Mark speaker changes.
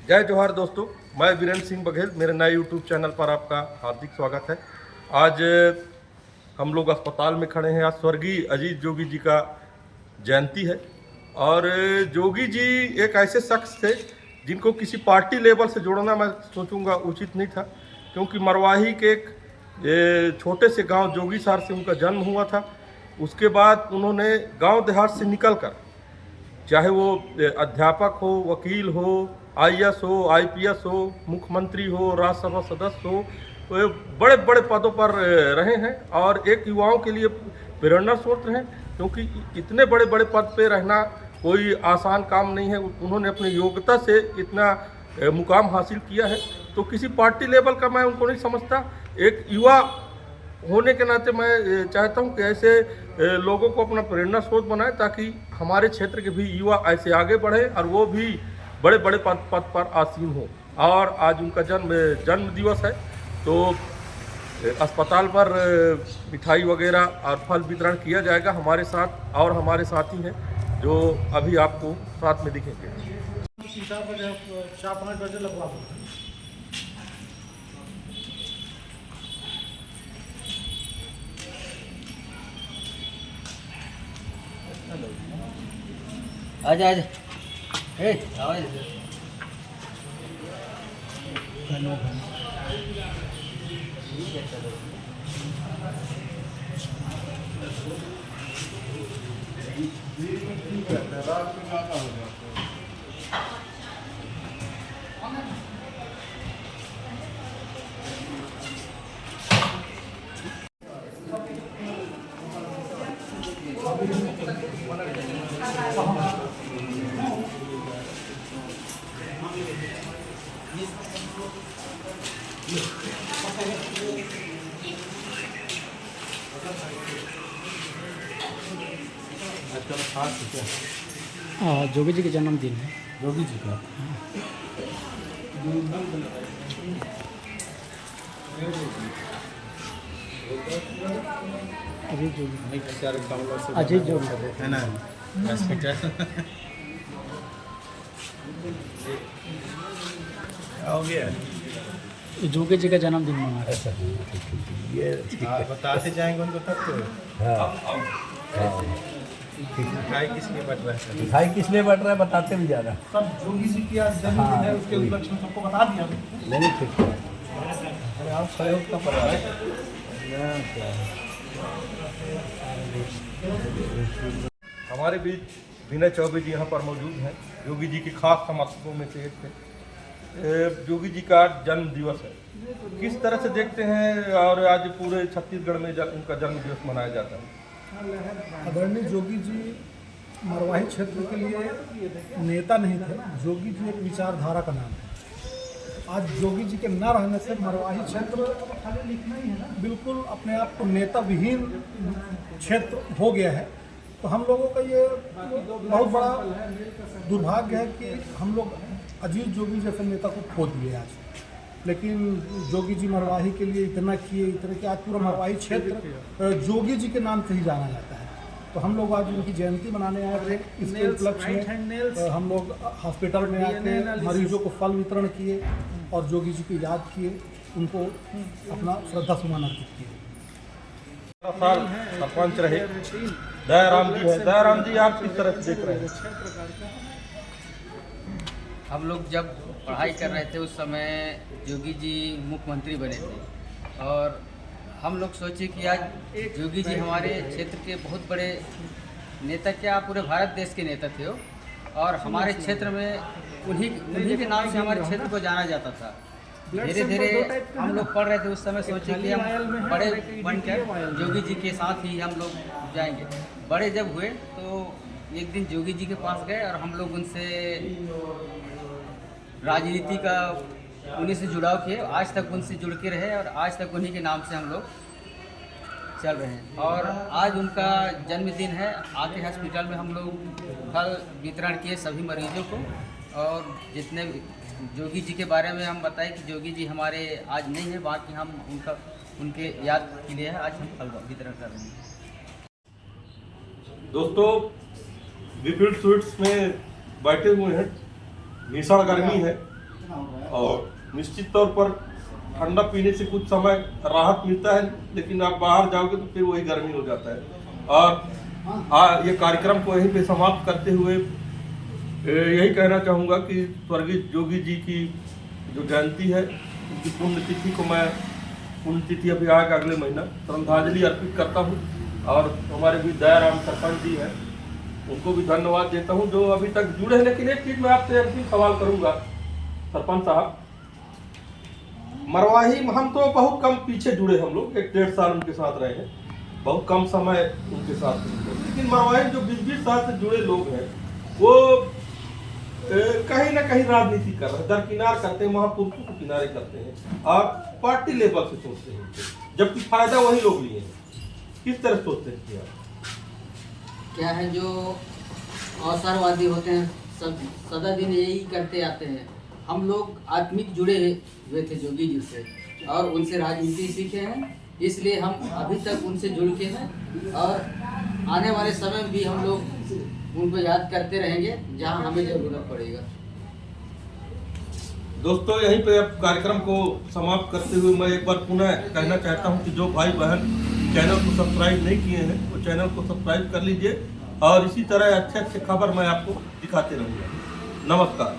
Speaker 1: जय जोहार दोस्तों, मैं वीरेंद्र सिंह बघेल। मेरे नए यूट्यूब चैनल पर आपका हार्दिक स्वागत है। आज हम लोग अस्पताल में खड़े हैं। आज स्वर्गीय अजीत जोगी जी का जयंती है और जोगी जी एक ऐसे शख्स थे जिनको किसी पार्टी लेवल से जोड़ना मैं सोचूंगा उचित नहीं था, क्योंकि मरवाही के एक छोटे से गांव जोगीसार से उनका जन्म हुआ था। उसके बाद उन्होंने गांव देहात से निकलकर, चाहे वो अध्यापक हो, वकील हो, आईएएस हो, आईपीएस हो, मुख्यमंत्री हो, राज्यसभा सदस्य हो, वो बड़े बड़े पदों पर रहे हैं और एक युवाओं के लिए प्रेरणा स्रोत हैं, क्योंकि इतने बड़े बड़े पद पे रहना कोई आसान काम नहीं है। उन्होंने अपनी योग्यता से इतना मुकाम हासिल किया है, तो किसी पार्टी लेवल का मैं उनको नहीं समझता। एक युवा होने के नाते मैं चाहता हूं कि ऐसे लोगों को अपना प्रेरणा स्रोत बनाए, ताकि हमारे क्षेत्र के भी युवा ऐसे आगे बढ़े और वो भी बड़े बड़े पद पर आसीन हो। और आज उनका जन्म दिवस है, तो अस्पताल पर मिठाई वगैरह और फल वितरण किया जाएगा हमारे साथ, और हमारे साथी हैं जो अभी आपको साथ में दिखेंगे।
Speaker 2: 4-5 बजे लगवा दो।
Speaker 3: आजा आजा ए आवाज ठीक है चलो
Speaker 2: आजकल खास है क्या?
Speaker 4: जोगी जी के जन्मदिन है।
Speaker 2: योगी जी का
Speaker 4: अजीत जोगी,
Speaker 2: नहीं सारे कमलों से
Speaker 4: अजीत जोगी
Speaker 2: है ना हॉस्पिटल हो गया।
Speaker 4: जोगी जी का जन्मदिन मना रहे
Speaker 2: ऐसा ये बताते जाएंगे उनको तब तो। मिठाई किस लिए बट रहा है?
Speaker 5: मिठाई किस लिए बट रहा है बताते भी जा रहा है।
Speaker 2: सब जोगी जी की आज जन्मदिन है, उसके उपलक्ष्य में सबको बता दिया।
Speaker 5: नहीं ठीक है। अरे आप सहयोग का परिवार
Speaker 1: हमारे बीच विनय चौबे जी यहाँ पर मौजूद हैं। योगी जी के खास समर्थकों में से एक थे। योगी जी का जन्म दिवस है, किस तरह से देखते हैं? और आज पूरे छत्तीसगढ़ में उनका जन्म दिवस मनाया जाता है।
Speaker 6: आदरणीय जोगी जी मरवाही क्षेत्र के लिए नेता नहीं थे। जोगी जी एक विचारधारा का नाम है। आज जोगी जी के न रहने से मरवाही क्षेत्र बिल्कुल अपने आप को नेता विहीन क्षेत्र हो गया है। तो हम लोगों का ये बहुत बड़ा दुर्भाग्य है कि हम लोग अजीत जोगी जैसे नेता को खो दिए आज। लेकिन जोगी जी मरवाही के लिए इतना किए, इतना कि आज पूरा मरवाही क्षेत्र जोगी जी के नाम से ही जाना जाता है। तो हम लोग आज उनकी जयंती मनाने आए थे। इसके उपलक्ष्य में हम लोग हॉस्पिटल में आके मरीजों को फल वितरण किए और जोगी जी को याद किए, उनको अपना श्रद्धा सुमन अर्पित किए।
Speaker 1: साल सरपंच रहे दयाराम जी है। दयाराम जी, आप किस तरह से देख रहे हैं?
Speaker 3: हम लोग जब पढ़ाई कर रहे थे उस समय जोगी जी मुख्यमंत्री बने थे और हम लोग सोचे कि आज जोगी जी हमारे क्षेत्र के बहुत बड़े नेता, क्या पूरे भारत देश के नेता थे वो, और हमारे क्षेत्र में उन्हीं के नाम से हमारे क्षेत्र को जाना जाता था। धीरे धीरे हम लोग पढ़ रहे थे उस समय, सोचे कि हम बड़े बनकर जोगी जी के साथ ही हम लोग जाएंगे। बड़े जब हुए तो एक दिन जोगी जी के पास गए और हम लोग उनसे राजनीति का उन्हीं से जुड़ाव किए। आज तक उनसे जुड़ के रहे और आज तक उन्हीं के नाम से हम लोग चल रहे हैं। और आज उनका जन्मदिन है। आके हॉस्पिटल में हम लोग फल वितरण किए सभी मरीजों को, और जितने जोगी जी के बारे में हम बताएं कि जोगी जी हमारे आज नहीं है, बाकी हम उनके याद के लिए आज हम फल वितरण कर रहे हैं।
Speaker 1: दोस्तों, विफील्ड स्वीट्स में बैठे हुए हैं। भीषण गर्मी है और निश्चित तौर पर ठंडा पीने से कुछ समय राहत मिलता है, लेकिन आप बाहर जाओगे तो फिर वही गर्मी हो जाता है। और ये कार्यक्रम को यहीं पे समाप्त करते हुए यही कहना चाहूँगा कि स्वर्गीय जोगी जी की जो जयंती है, उनकी पुण्यतिथि को मैं, पुण्यतिथि अभी आएगा अगले महीना, श्रद्धांजलि अर्पित करता हूँ। और हमारे भी दयाराम सरपंच जी हैं, उनको भी धन्यवाद देता हूँ जो अभी तक जुड़े हैं। लेकिन एक चीज़ मैं आपसे अंतिम सवाल करूँगा सरपंच साहब, मरवाही हम तो बहुत कम पीछे जुड़े, हम लोग 1-1.5 साल उनके साथ रहे हैं, बहुत कम समय उनके साथ, लेकिन मरवाही जो 20-20 साल से जुड़े लोग हैं वो कहीं ना कहीं राजनीति कर रहे हैं, दरकिनार करते हैं, महापुरुषों को किनारे करते हैं और पार्टी लेवल से सोचते हैं, जबकि फायदा वही लोग लिए हैं। किस तरह सोचते हैं आप?
Speaker 3: क्या है, जो अवसरवादी होते हैं सब सदा दिन यही करते आते हैं। हम लोग आत्मिक जुड़े हुए थे जोगी जी से और उनसे राजनीति सीखे हैं, इसलिए हम अभी तक उनसे जुड़ के हैं और आने वाले समय में भी हम लोग उनको याद करते रहेंगे जहां हमें जरूरत पड़ेगा।
Speaker 1: दोस्तों, यहीं पे अब कार्यक्रम को समाप्त करते हुए मैं एक बार पुनः कहना चाहता हूं कि जो भाई बहन चैनल को सब्सक्राइब नहीं किए हैं वो चैनल को सब्सक्राइब कर लीजिए और इसी तरह अच्छे अच्छे खबर मैं आपको दिखाते रहूँगा। नमस्कार।